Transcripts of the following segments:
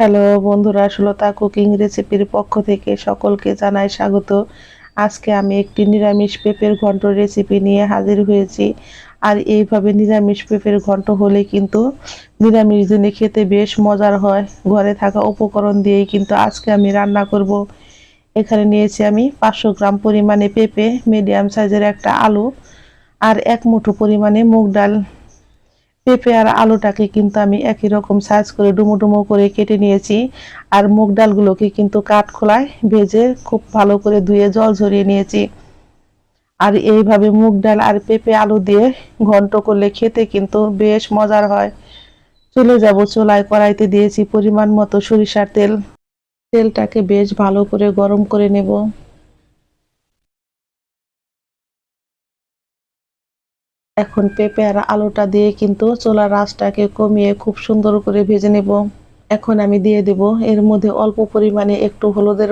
Hello বন্ধুরা, Sulata cooking রেসিপির পক্ষ থেকে সকলকে জানাই স্বাগত। আজকে আমি একটি নিরামিষ পেঁপের ঘন্ট রেসিপি নিয়ে হাজির হয়েছি। আর এইভাবে নিরামিষ পেঁপের ঘন্ট হলে কিন্তু নিরামিষ দিনে খেতে বেশ মজার হয়। ঘরে থাকা উপকরণ দিয়েই কিন্তু আজকে আমি রান্না করব। এখানে নিয়েছি আমি 500 গ্রাম পরিমাণে পেঁপে, মিডিয়াম সাইজের একটা আলু আর এক মুঠো পরিমাণে মুগ ডাল। পেঁপে আর আলুটাকে কিন্তু আমি একই রকম সাইজ করে ডুমো ডুমো করে কেটে নিয়েছি। আর মুগ ডালগুলোকে কিন্তু কাঠখোলায় ভেজে খুব ভালো করে ধুয়ে জল ঝরিয়ে নিয়েছি। আর এইভাবে মুগ ডাল আর পেঁপে আলু দিয়ে ঘন্ট করলে খেতে কিন্তু বেশ মজার হয়। চলে যাব চুলায়, কড়াইতে দিয়েছি পরিমাণ মতো সরিষার তেল। তেলটাকে বেশ ভালো করে গরম করে নেব। এখন পেঁপে আর আলুটা দিয়ে কিন্তু চুলার আঁচটাকে কমিয়ে খুব সুন্দর করে ভেজে নেব। এখন আমি দিয়ে দেব এর মধ্যে অল্প পরিমাণে একটু হলুদের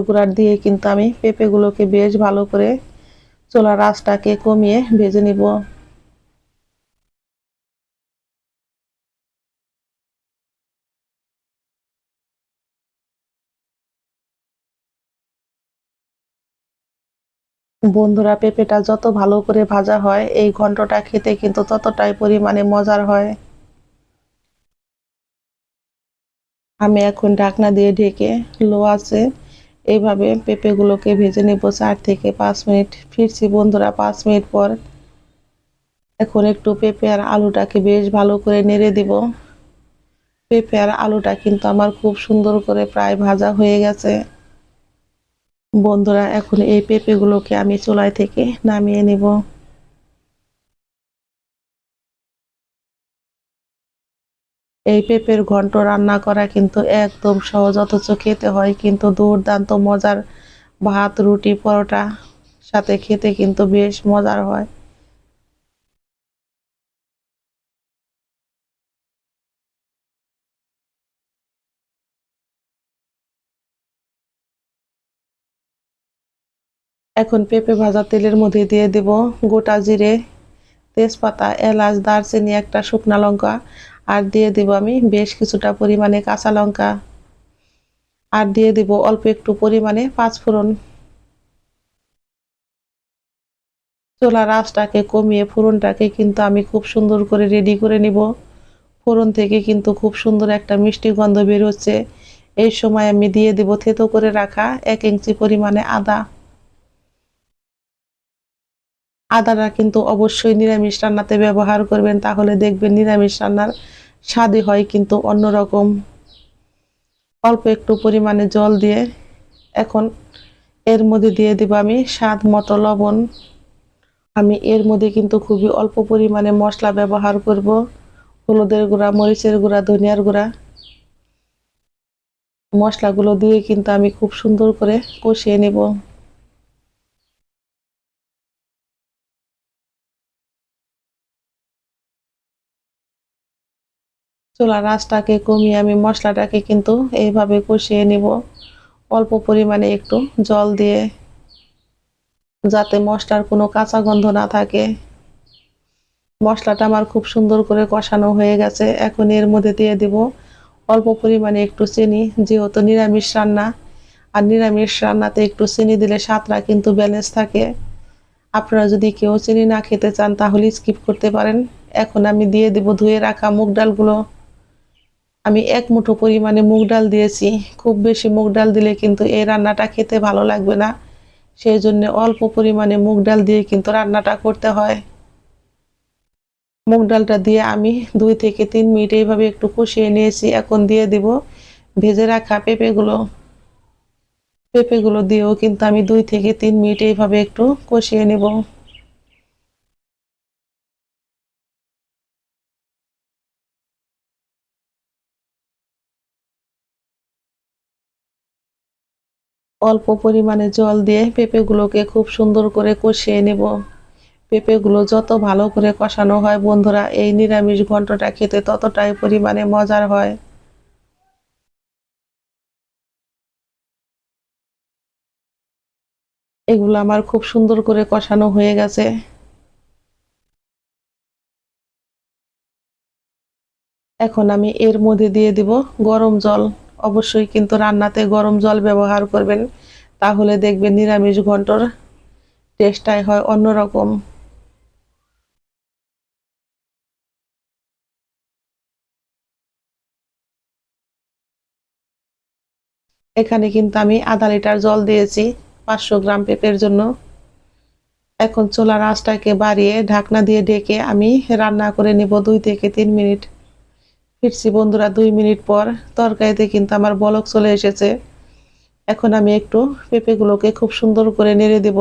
গুঁড়া দিয়ে কিন্তু আমি পেঁপেগুলোকে বেশ ভালো করে চুলার আঁচটাকে কমিয়ে ভেজে নিব। বন্ধুরা, পেঁপেটা যত ভালো করে ভাজা হয় এই ঘন্টটা খেতে কিন্তু ততটাই পরিমাণে মজার হয়। আমি এখন ঢাকনা দিয়ে ঢেকে লো আছে এইভাবে পেঁপেগুলোকে ভেজে নেব 4 থেকে 5 মিনিট। ফিরছি বন্ধুরা 5 মিনিট পর। এখন একটু পেঁপে আর আলুটাকে বেশ ভালো করে নেড়ে দিব। পেঁপে আর আলুটা কিন্তু আমার খুব সুন্দর করে প্রায় ভাজা হয়ে গেছে। বন্ধুরা, এখন এই পেঁপেগুলোকে আমি চুলায় থেকে নামিয়ে নিব। এই পেঁপের ঘন্ট রান্না করা কিন্তু একদম সহজ, অথচ খেতে হয় কিন্তু দুর্দান্ত মজার। ভাত, রুটি, পরোটা সাথে খেতে কিন্তু বেশ মজার হয়। এখন পেঁপে ভাজা তেলের মধ্যে দিয়ে দেব গোটা জিরে, তেজপাতা, এলাচ, দারচিনি, একটা শুকনা লঙ্কা। আর দিয়ে দেব আমি বেশ কিছুটা পরিমাণে কাঁচা লঙ্কা। আর দিয়ে দেব অল্প একটু পরিমাণে পাঁচফোড়ন। চুলার আঁচটাকে কমিয়ে ফোড়নটাকে কিন্তু আমি খুব সুন্দর করে রেডি করে নিব। ফোড়ন থেকে কিন্তু খুব সুন্দর একটা মিষ্টি গন্ধ বের হচ্ছে। এই সময় আমি দিয়ে দেব থেতো করে রাখা 1 ইঞ্চি পরিমাণে আদা। আদাটা কিন্তু অবশ্যই নিরামিষ রান্নাতে ব্যবহার করবেন, তাহলে দেখবেন নিরামিষ রান্নার স্বাদই হয় কিন্তু অন্যরকম। অল্প একটু পরিমাণে জল দিয়ে এখন এর মধ্যে দিয়ে দেব আমি স্বাদ মতো লবণ। আমি এর মধ্যে কিন্তু খুবই অল্প পরিমাণে মশলা ব্যবহার করব। হলুদের গুঁড়া, মরিচের গুঁড়া, ধনিয়ার গুঁড়া। মশলাগুলো দিয়ে কিন্তু আমি খুব সুন্দর করে কষিয়ে নেব। চুলার আঁচটাকে কমিয়ে আমি মশলাটাকে কিন্তু এইভাবে কষিয়ে নিব, অল্প পরিমাণে একটু জল দিয়ে, যাতে মশলার কোনো কাঁচা গন্ধ না থাকে। মশলাটা আমার খুব সুন্দর করে কষানো হয়ে গেছে। এখন এর মধ্যে দিয়ে দেব অল্প পরিমাণে একটু চিনি, যেহেতু নিরামিষ রান্না। আর নিরামিষ রান্নাতে একটু চিনি দিলে স্বাদটা কিন্তু ব্যালেন্স থাকে। আপনারা যদি কেউ চিনি না খেতে চান তাহলে স্কিপ করতে পারেন। এখন আমি দিয়ে দেব ধুয়ে রাখা মুগ ডালগুলো। আমি এক মুঠো পরিমাণে মুগ ডাল দিয়েছি। খুব বেশি মুগ ডাল দিলে কিন্তু এই রান্নাটা খেতে ভালো লাগবে না। সেই জন্য অল্প পরিমাণে মুগ ডাল দিয়ে কিন্তু রান্নাটা করতে হয়। মুগ ডালটা দিয়ে আমি 2 থেকে 3 মিনিট এইভাবে একটু কষিয়ে নিয়েছি। এখন দিয়ে দিব ভেজে রাখা পেঁপেগুলো। পেঁপেগুলো দিয়েও কিন্তু আমি 2 থেকে 3 মিনিট এইভাবে একটু কষিয়ে নেব। অল্প পরিমাণে জল দিয়ে পেঁপেগুলোকে খুব সুন্দর করে কষিয়ে নেব। পেঁপেগুলো যত ভালো করে কষানো হয় বন্ধুরা, এই নিরামিষ ঘন্টটা খেতে ততটাই পরিমাণে মজার হয়। এগুলো আমার খুব সুন্দর করে কষানো হয়ে গেছে। এখন আমি এর মধ্যে দিয়ে দিব গরম জল। অবশ্যই কিন্তু রান্নাতে গরম জল ব্যবহার করবেন, তাহলে দেখবেন নিরামিষ ঘন্টর টেস্টটাই হয় অন্যরকম। এখানে কিন্তু আমি আধা লিটার জল দিয়েছি 500 গ্রাম পেঁপের জন্য। এখন চুলার আঁচটাকে বাড়িয়ে ঢাকনা দিয়ে ঢেকে আমি রান্না করে নিব 2 থেকে 3 মিনিট। ফিরছি বন্ধুরা 2 মিনিট পর। তরকারিতে কিন্তু আমার বলক চলে এসেছে। এখন আমি একটু পেঁপেগুলোকে খুব সুন্দর করে নেড়ে দেব।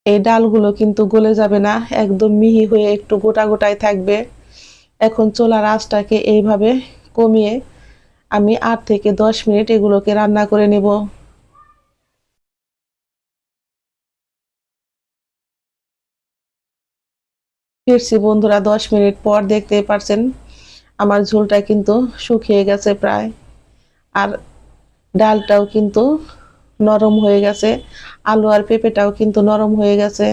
এই ডালগুলো কিন্তু গলে যাবে না, একদম মিহি হয়ে একটু গোটা গোটাই থাকবে। এখন চুলার আঁচটাকে এইভাবে কমিয়ে আমি 8 থেকে 10 মিনিট এগুলোকে রান্না করে নেব। ফিরছি বন্ধুরা 10 মিনিট পর। দেখতেই পারছেন আমার ঝোলটা কিন্তু শুকিয়ে গেছে প্রায়, আর ডালটাও কিন্তু নরম হয়ে গেছে, আলু আর পেঁপেটাও কিন্তু নরম হয়ে গেছে।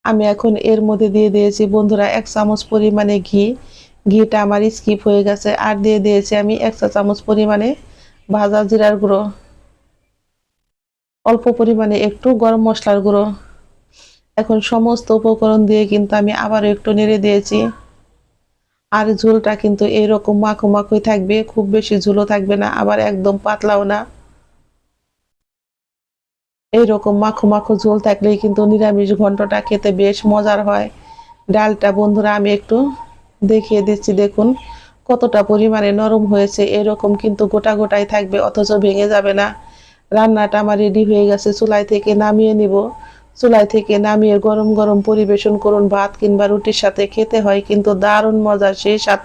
আমি এখন এর মধ্যে দিয়ে দিয়েছি বন্ধুরা 1 চামচ পরিমাণে ঘি। ঘিটা আমার স্কিপ হয়ে গেছে। আর দিয়ে দিয়েছি আমি 1 চা চামচ পরিমাণে ভাজা জিরার গুঁড়ো, অল্প পরিমাণে একটু গরম মশলার গুঁড়ো। এখন সমস্ত উপকরণ দিয়ে কিন্তু আমি আবারও একটু নেড়ে দিয়েছি। আর ঝোলটা কিন্তু এইরকম মাখো মাখোই থাকবে, খুব বেশি ঝোলও থাকবে না, আবার একদম পাতলাও না। এইরকম মাখো মাখো ঝোল থাকলেই কিন্তু নিরামিষ ঘন্টটা খেতে বেশ মজার হয়। ডালটা বন্ধুরা আমি একটু দেখিয়ে দিচ্ছি, দেখুন কতটা পরিমাণে নরম হয়েছে। এরকম কিন্তু গোটা গোটাই থাকবে, অথচ ভেঙে যাবে না। রান্নাটা আমার রেডি হয়ে গেছে, চুলাই থেকে নামিয়ে নিব। চুলাই থেকে নামিয়ে গরম গরম পরিবেশন করুন, ভাত কিংবা রুটির সাথে খেতে হয় কিন্তু দারুণ মজার, সেই স্বাদ